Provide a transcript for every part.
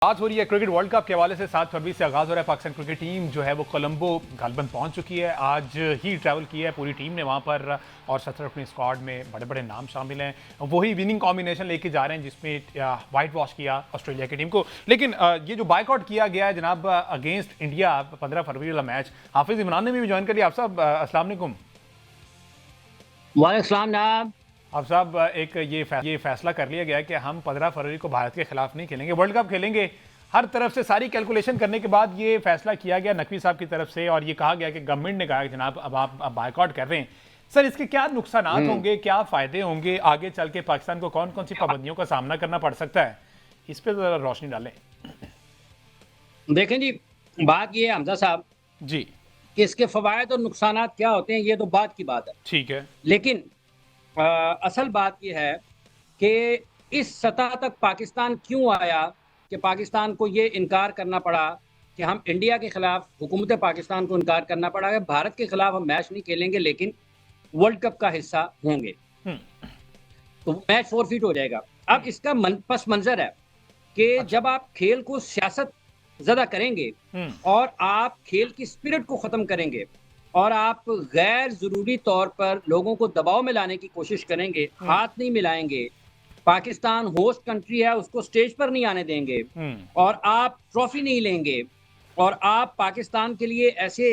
बात हो रही है क्रिकेट वर्ल्ड कप के हवाले से। 7 फरवरी से आगाज हो रहा है। पाकिस्तान क्रिकेट टीम जो है वो कोलंबो गालबन पहुंच चुकी है। आज ही ट्रैवल किया है पूरी टीम ने वहां पर, और 17 अपनी स्क्वाड में बड़े बड़े नाम शामिल हैं। वही विनिंग कॉम्बिनेशन लेके जा रहे हैं जिसमें वाइट वॉश किया ऑस्ट्रेलिया की टीम को। लेकिन ये जो बाइकआउट किया गया है जनाब अगेंस्ट इंडिया 15 फरवरी वाला मैच, हाफिज इमरान ने भी ज्वाइन कर लिया। आप साहब अस्सलाम वालेकुम। वालेकुम सलाम जनाब। अब साहब एक ये फैसला कर लिया गया है कि हम 15 फरवरी को भारत के खिलाफ नहीं खेलेंगे, वर्ल्ड कप खेलेंगे। हर तरफ से सारी कैलकुलेशन करने के बाद ये फैसला किया गया नकवी साहब की तरफ से, और ये कहा गया कि गवर्नमेंट ने कहा कि जनाब अब आप बायकॉट कर रहे हैं। सर, इसके क्या नुकसान होंगे, क्या फायदे होंगे आगे चल के? पाकिस्तान को कौन कौन सी पाबंदियों का सामना करना पड़ सकता है, इस पर जरा रोशनी डालें। देखें जी, बात ये है हमजा साहब जी कि इसके फवायद और नुकसान क्या होते हैं, ये तो बात की बात है। ठीक है, लेकिन असल बात यह है कि इस सतह तक पाकिस्तान क्यों आया कि पाकिस्तान को ये इनकार करना पड़ा कि हम इंडिया के खिलाफ, हुकूमत पाकिस्तान को इनकार करना पड़ा कि भारत के खिलाफ हम मैच नहीं खेलेंगे लेकिन वर्ल्ड कप का हिस्सा होंगे, तो मैच फोरफिट हो जाएगा। अब इसका पस मंजर है कि जब आप खेल को सियासत ज़्यादा करेंगे और आप खेल की स्पिरिट को ख़त्म करेंगे और आप गैर ज़रूरी तौर पर लोगों को दबाव में लाने की कोशिश करेंगे, हाथ नहीं मिलाएंगे, पाकिस्तान होस्ट कंट्री है उसको स्टेज पर नहीं आने देंगे, और आप ट्रॉफी नहीं लेंगे, और आप पाकिस्तान के लिए ऐसे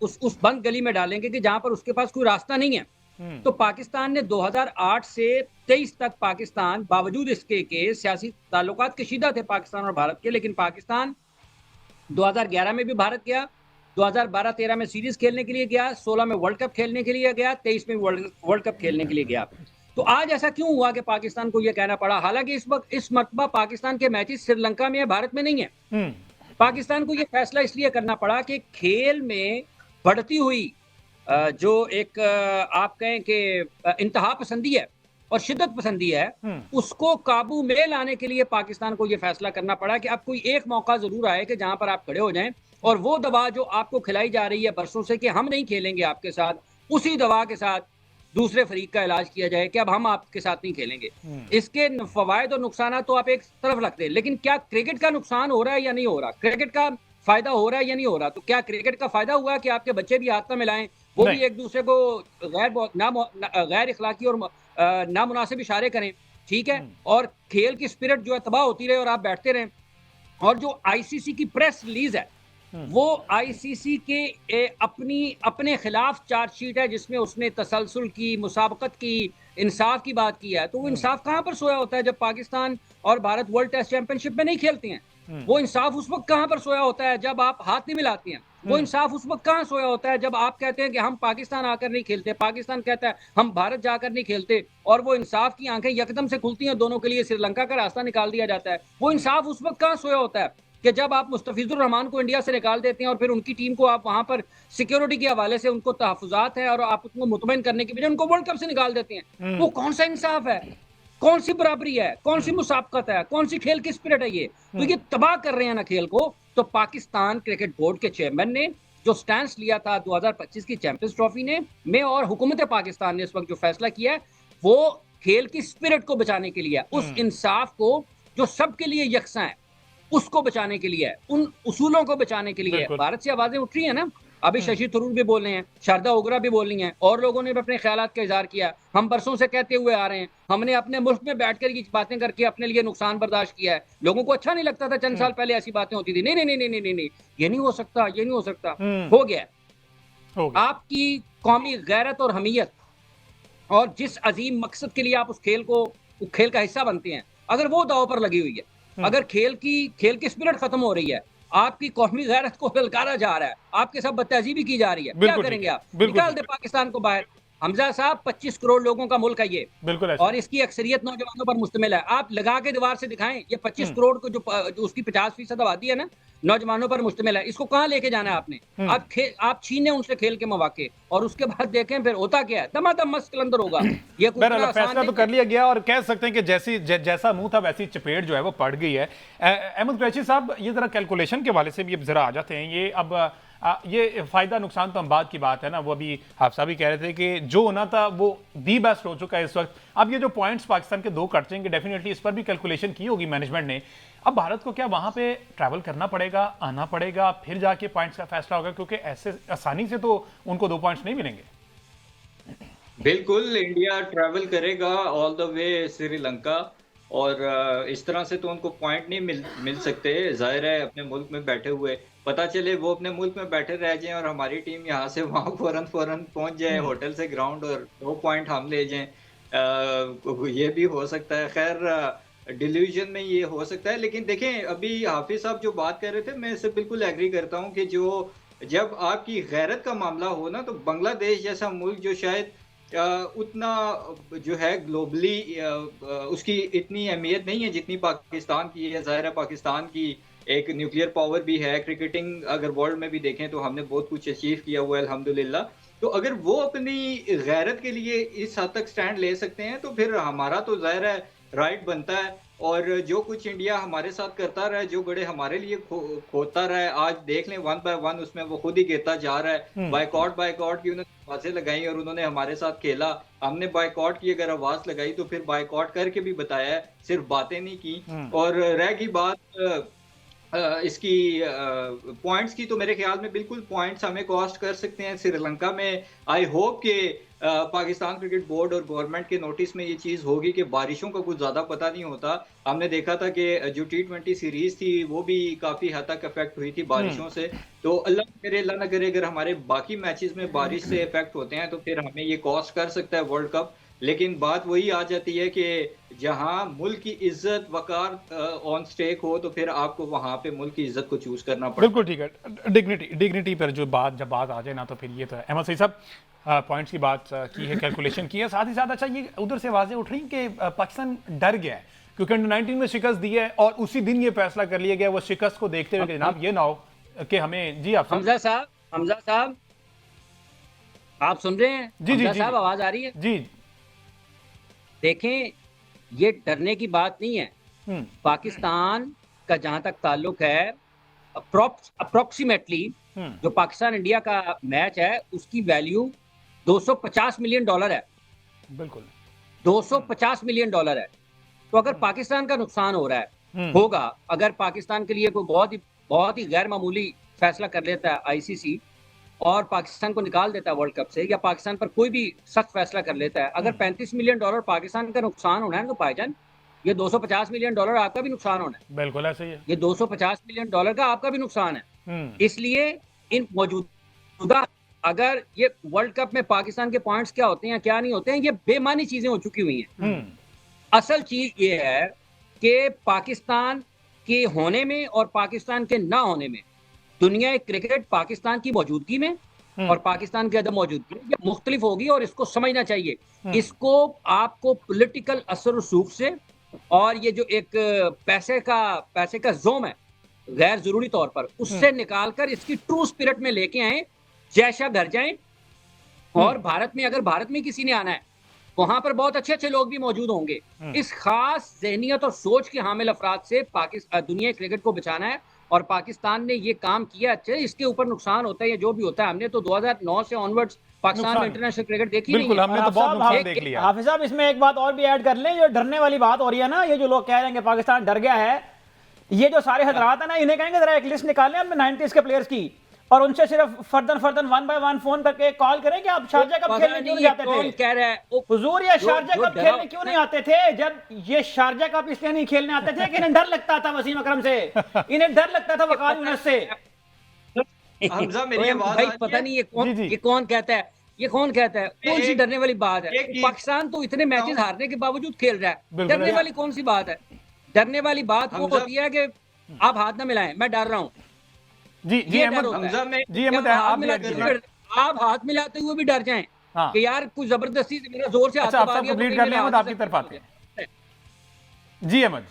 उस बंद गली में डालेंगे कि जहां पर उसके पास कोई रास्ता नहीं है। तो पाकिस्तान ने 2008 से 23 तक, पाकिस्तान बावजूद इसके के सियासी ताल्लुकात कशीदा थे पाकिस्तान और भारत के, लेकिन पाकिस्तान 2011 में भी भारत गया, 2012-13 में सीरीज खेलने के लिए गया, 16 में वर्ल्ड कप खेलने के लिए गया, 23 में वर्ल्ड कप खेलने के लिए गया। तो आज ऐसा क्यों हुआ कि पाकिस्तान को यह कहना पड़ा? हालांकि इस मरतबा पाकिस्तान के मैचेस श्रीलंका में है, भारत में नहीं है। पाकिस्तान को यह फैसला इसलिए करना पड़ा कि खेल में बढ़ती हुई जो एक आप कहें कि इंतहा पसंदी है और शिद्दत पसंदी है, उसको काबू में लाने के लिए पाकिस्तान को यह फैसला करना पड़ा कि अब कोई एक मौका जरूर आए कि जहां पर आप खड़े हो जाएं और वो दवा जो आपको खिलाई जा रही है बरसों से कि हम नहीं खेलेंगे आपके साथ, उसी दवा के साथ दूसरे फरीक का इलाज किया जाए कि अब हम आपके साथ नहीं खेलेंगे। इसके फवायद और नुकसान तो आप एक तरफ रख दें, लेकिन क्या क्रिकेट का नुकसान हो रहा है या नहीं हो रहा, क्रिकेट का फायदा हो रहा है या नहीं हो रहा? तो क्या क्रिकेट का फायदा हुआ कि आपके बच्चे भी हाथ में मिलाएं, वो भी एक दूसरे को गैर इखलाकी और नामुनासिब इशारे करें, ठीक है, और खेल की स्पिरिट जो है तबाह होती रहे और आप बैठते रहें? और जो आईसीसी की प्रेस रिलीज है, वो आईसीसी के अपने खिलाफ चार्जशीट है जिसमें उसने तसलसल की, मुसाबकत की, इंसाफ की बात की है। तो वो इंसाफ कहां पर सोया होता है जब पाकिस्तान और भारत वर्ल्ड टेस्ट चैंपियनशिप में नहीं खेलते हैं? वो इंसाफ उस वक्त कहां पर सोया होता है जब आप हाथ नहीं मिलाती हैं? वो इंसाफ उस वक्त कहां सोया होता है जब आप कहते हैं कि हम पाकिस्तान आकर नहीं खेलते, पाकिस्तान कहता है हम भारत जाकर नहीं खेलते, और वो इंसाफ की आंखें यकदम से खुलती हैं दोनों के लिए, श्रीलंका का रास्ता निकाल दिया जाता है? वो इंसाफ उस वक्त कहां सोया होता है कि जब आप मुस्तफिजुर रहमान को इंडिया से निकाल देते हैं और फिर उनकी टीम को आप वहां पर सिक्योरिटी के हवाले से उनको तहफुजात है और आप उनको मुतमईन करने की बजाय उनको वर्ल्ड कप से निकाल देते हैं? वो कौन सा इंसाफ है? कौन सी बराबरी है? कौन सी मुसाबकत है? कौन सी खेल की स्पिरिट है? ये तो ये तबाह कर रहे हैं ना खेल को। तो पाकिस्तान क्रिकेट बोर्ड के चेयरमैन ने जो स्टैंड लिया था 2025 की चैंपियंस ट्रॉफी में और हुकूमत पाकिस्तान ने इस वक्त जो फैसला किया है, वो खेल की स्पिरिट को बचाने के लिए, उस इंसाफ को जो सबके लिए यकसा है उसको बचाने के लिए, उन उसूलों को बचाने के लिए। भारत से आवाजें उठ रही है ना, अभी शशि थरूर भी बोल रहे हैं, शारदा ओगरा भी बोल रही हैं, और लोगों ने भी अपने ख्यालात का इजहार किया। हम बरसों से कहते हुए आ रहे हैं, हमने अपने मुल्क में बैठकर ये बातें करके अपने लिए नुकसान बर्दाश्त किया है। लोगों को अच्छा नहीं लगता था, चंद साल पहले ऐसी बातें होती थी, नहीं नहीं नहीं नहीं नहीं नहीं, ये नहीं हो सकता, ये नहीं हो सकता। हो गया। आपकी कौमी गैरत और हमीयत और जिस अजीम मकसद के लिए आप उस खेल का हिस्सा बनते हैं, अगर वो दाव पर लगी हुई है, अगर खेल की स्पिरिट खत्म हो रही है, आपकी कौमी गैरत को ललकारा जा रहा है, आपके साथ बदतहजीबी की जा रही है, क्या करेंगे आप? निकाल दे पाकिस्तान को बाहर। हमजा साहब, 25 करोड़ लोगों का मुल्क है ये, और इसकी अक्सरियत नौजवानों पर मुश्तमिल है। आप लगा के दीवार से दिखाएं, ये 25 करोड़ को जो उसकी 50% आबादी है ना, नौजवानों पर मुश्तमिल है। इसको कहां लेके जाना है आपने? आप छीने उनसे खेल के मौके, और उसके बाद देखें फिर होता क्या है, दमादम मस्त कलंदर होगा। ये फैसला तो कर लिया गया, और कह सकते हैं कि जैसा मुंह था वैसी चपेट जो है वो पड़ गई है। अहमद कुरैशी साहब, ये जरा कैलकुलेशन के हवाले से भी अब जरा आ जाते हैं। ये अब ये फायदा नुकसान तो हम बात की बात है ना, वो अभी हाफसा भी कह रहे थे कि जो होना था वो दी बेस्ट हो चुका है इस वक्त। अब ये जो पॉइंट्स पाकिस्तान के 2 कट जाएंगे, डेफिनेटली इस पर भी कैलकुलेशन की होगी मैनेजमेंट ने। अब भारत को क्या वहां पे ट्रैवल करना पड़ेगा, आना पड़ेगा, फिर जाके पॉइंट्स का फैसला होगा, क्योंकि ऐसे आसानी से तो उनको 2 पॉइंट्स नहीं मिलेंगे। बिल्कुल इंडिया ट्रैवल करेगा ऑल द वे श्रीलंका, और इस तरह से तो उनको पॉइंट नहीं मिल सकते। जाहिर है अपने मुल्क में बैठे हुए, पता चले वो अपने मुल्क में बैठे रह जाएं और हमारी टीम यहाँ से वहाँ फौरन फौरन पहुंच जाए होटल से ग्राउंड, और 2 पॉइंट हम ले जाएं। ये भी हो सकता है। खैर डिल्यूजन में ये हो सकता है, लेकिन देखें अभी हाफिज साहब जो बात कर रहे थे, मैं इससे बिल्कुल एग्री करता हूँ कि जो जब आपकी गैरत का मामला हो ना, तो बांग्लादेश जैसा मुल्क जो शायद उतना जो है ग्लोबली उसकी इतनी अहमियत नहीं है जितनी पाकिस्तान की है। ज़ाहिर है पाकिस्तान की एक न्यूक्लियर पावर भी है, क्रिकेटिंग अगर वर्ल्ड में भी देखें तो हमने बहुत कुछ अचीव किया हुआ है अल्हम्दुलिल्लाह। तो अगर वो अपनी गैरत के लिए इस हद तक स्टैंड ले सकते हैं, तो फिर हमारा तो ज़ाहिर है राइट बनता है। और जो कुछ इंडिया हमारे साथ करता रहा है, जो गड़े हमारे लिए खोता रहा है, आज देख लें 1 बाय 1 उसमें वो खुद ही गिरता जा रहा है। बायकॉट की उन्होंने आवाजें लगाई और उन्होंने हमारे साथ खेला। हमने बायकॉट की अगर आवाज लगाई तो फिर बायकॉट करके भी बताया, सिर्फ बातें नहीं की। और रह गई बात इसकी पॉइंट्स की, तो मेरे ख्याल में बिल्कुल पॉइंट्स हमें कॉस्ट कर सकते हैं श्रीलंका में। आई होप कि पाकिस्तान क्रिकेट बोर्ड और गवर्नमेंट के नोटिस में ये चीज़ होगी कि बारिशों का कुछ ज़्यादा पता नहीं होता। हमने देखा था कि जो T20 सीरीज थी वो भी काफ़ी हद तक अफेक्ट हुई थी बारिशों से। तो अल्लाह ना करे अगर हमारे बाकी मैचेस में बारिश से इफेक्ट होते हैं तो फिर हमें ये कॉस्ट कर सकता है वर्ल्ड कप। लेकिन बात वही आ जाती है कि जहां मुल्क की इज्जत वकार ऑन स्टेक हो, तो फिर आपको वहां पे मुल्क की इज्जत को चूज करना पड़ता है। बिल्कुल ठीक है। डिग्निटी पर जब बात आ जाए ना, तो फिर ये तो है। अहमद सईद साहब, पॉइंट्स की बात की है, कैलकुलेशन की है, साथ ही साथ अच्छा ये उधर से आवाजें उठ रही कि पाकिस्तान डर गया है क्योंकि अंडर 19 में शिकस्त दी है और उसी दिन ये फैसला कर लिया गया वो शिकस्त को देखते हुए कि जनाब ये ना हो कि हमें। जी आप हमजा साहब आप सुन रहे हैं? जी जी जी साहब आवाज आ रही है? जी। देखें, ये डरने की बात नहीं है। पाकिस्तान का जहां तक ताल्लुक है, अप्रोक्सीमेटली जो पाकिस्तान इंडिया का मैच है उसकी वैल्यू $250 मिलियन है। बिल्कुल $250 मिलियन है। तो अगर पाकिस्तान का नुकसान हो रहा है, होगा, अगर पाकिस्तान के लिए कोई बहुत ही गैर मामूली फैसला कर लेता है आईसीसी और पाकिस्तान को निकाल देता है वर्ल्ड कप से, या पाकिस्तान पर कोई भी सख्त फैसला कर लेता है, अगर $35 मिलियन पाकिस्तान का नुकसान होना है, तो भाईजान ये $250 मिलियन आपका भी नुकसान होना है। बिल्कुल ऐसे ही है। ये $250 मिलियन का आपका भी नुकसान है। इसलिए इन मौजूदा अगर ये वर्ल्ड कप में पाकिस्तान के पॉइंट्स क्या होते हैं क्या नहीं होते हैं, ये बेमानी चीजें हो चुकी हुई हैं। असल चीज ये है कि पाकिस्तान के होने में और पाकिस्तान के ना होने में, दुनिया क्रिकेट पाकिस्तान की मौजूदगी में और पाकिस्तान की अदम मौजूदगी में मुख्तलिफ होगी, और इसको समझना चाहिए। इसको आपको पॉलिटिकल असर रसूख से और ये जो एक पैसे का जोम है गैर जरूरी तौर पर, उससे निकालकर इसकी ट्रू स्पिरिट में लेके आए, जैसा घर जाएं। और भारत में अगर भारत में किसी ने आना है, वहां पर बहुत अच्छे अच्छे लोग भी मौजूद होंगे। इस खास जहनियत और सोच के हामिल अफराद से दुनिया क्रिकेट को बचाना है, और पाकिस्तान ने ये काम किया। अच्छा, इसके ऊपर नुकसान होता है या जो भी होता है, हमने तो 2009 से ऑनवर्ड्स पाकिस्तान में इंटरनेशनल क्रिकेट देखी नहीं है। हमने तो बहुत नुकसान देख लिया। हाफिज साहब, इसमें एक बात और भी ऐड कर लें, जो डरने वाली बात हो रही है ना, ये जो लोग कह रहे हैं कि पाकिस्तान डर गया है, ये जो सारे हजरात है ना, इन्हें कहेंगे जरा एक लिस्ट निकालें अपने 90s के प्लेयर्स की, और उनसे सिर्फ फर्दन 1 बाय 1 फोन करके कॉल करें कि आप शारजा कप खेलने क्यों नहीं आते थे? कह रहा है हुजूर, ये शारजा कप खेलने क्यों नहीं आते थे? जब ये शारजा कप इसलिए नहीं खेलने आते थे कि इन्हें डर लगता था वसीम अकरम से, इन्हें डर लगता था वकार यूनुस से। हमजा, मेरी आवाज भाई पता नहीं ये कौन कहता है, ये कौन कहता है? कौन सी डरने वाली बात है? पाकिस्तान तो इतने मैचेस हारने के बावजूद खेल रहा है, डरने वाली कौन सी बात है? डरने वाली बात वो होती है कि आप हाथ ना मिलाएं, मैं डर रहा हूं। जी जी अहमद, आप हाथ मिलाते हुए भी डर जाएं कि यार कुछ जबरदस्ती से मेरा जोर से हाथ दबा दिया, कंप्लीट कर लें, अहमद आपकी तरफ आते हैं। जी अहमद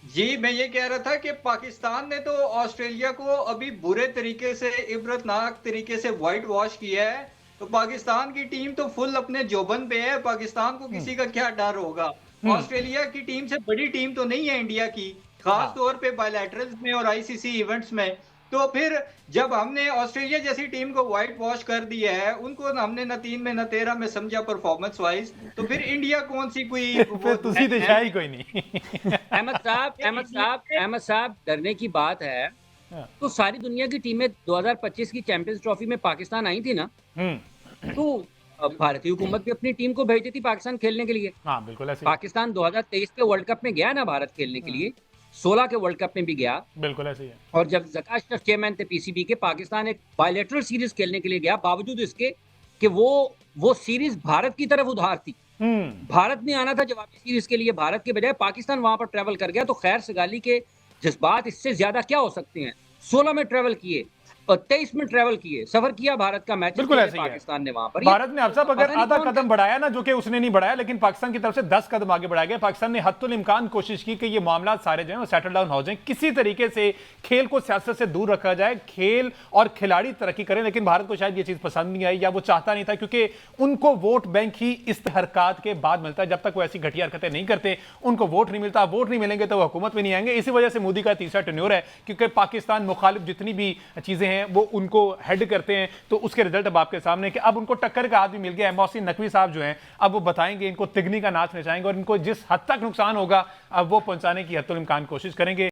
जी, मैं ये कह रहा था कि पाकिस्तान ने तो ऑस्ट्रेलिया को अभी बुरे तरीके से, इबरतनाक तरीके से व्हाइट वॉश किया है। तो पाकिस्तान की टीम तो फुल अपने जोबन पे है, पाकिस्तान को किसी का क्या डर होगा। ऑस्ट्रेलिया की टीम से बड़ी टीम तो नहीं है इंडिया की, खास तौर पे बायलैटरल्स में और आईसीसी इवेंट्स में। तो फिर जब हमने ऑस्ट्रेलिया जैसी टीम को व्हाइट वॉश कर दिया है, उनको हमने न 3 में न 13 में समझा परफॉर्मेंस वाइज, तो फिर इंडिया कौन सी कोई फिर तुसी दिशा ही कोई नहीं। अहमद साहब डरने की बात है हाँ। तो सारी दुनिया की टीमें 2025 की चैंपियंस ट्रॉफी में पाकिस्तान आई थी ना, तो भारतीय हुकूमत भी अपनी टीम को भेजती थी पाकिस्तान खेलने के लिए। हाँ बिल्कुल ऐसे ही। पाकिस्तान 2023 के वर्ल्ड कप में गया ना भारत खेलने के लिए, 16 के वर्ल्ड कप में भी गया। बिल्कुल ऐसे ही है। और जब ज़का अशरफ चेयरमैन थे पीसीबी के, पाकिस्तान एक बायलैटरल सीरीज खेलने के लिए गया, बावजूद इसके कि वो सीरीज भारत की तरफ उधार थी। भारत ने आना था जवाबी सीरीज के लिए, भारत के बजाय पाकिस्तान वहां पर ट्रेवल कर गया। तो खैर सगाली के जज्बात इससे ज्यादा क्या हो सकते हैं। 16 में ट्रेवल किए और 23 में ट्रेवल किए, सफर किया भारत का मैच बिल्कुल ऐसे ही है। पाकिस्तान ने वहां पर। भारत ने अफसर अगर पता नहीं आधा कौन कदम बढ़ाया ना, जो कि उसने नहीं बढ़ाया, लेकिन पाकिस्तान की तरफ से 10 कदम आगे बढ़ाया गया। पाकिस्तान ने हत्तुल इम्कान कोशिश की कि ये मामला सारे जो हैं वो सेटल डाउन हो जाएं, किसी तरीके से खेल को सियासत से दूर रखा जाए, खेल और खिलाड़ी तरक्की करें। लेकिन भारत को शायद ये चीज पसंद नहीं आई या वो चाहता नहीं था, क्योंकि उनको वोट बैंक ही इस हरकत के बाद मिलता है। जब तक वो ऐसी घटिया हरकतें नहीं करते उनको वोट नहीं मिलता। वोट नहीं मिलेंगे तो वो हुकूमत में नहीं आएंगे। इसी वजह से मोदी का तीसरा टेन्योर है, क्योंकि पाकिस्तान मुखालिफ जितनी भी चीजें हैं वो उनको हेड करते हैं। तो उसके रिजल्ट अब आपके सामने कि अब उनको टक्कर का आदमी मिल गया है। मोहसिन नकवी साहब जो हैं अब वो बताएंगे, इनको तिगनी का नाच नचाएंगे और इनको जिस हद तक नुकसान होगा अब वो पहुंचाने की हत्तुल इम्कान कोशिश करेंगे।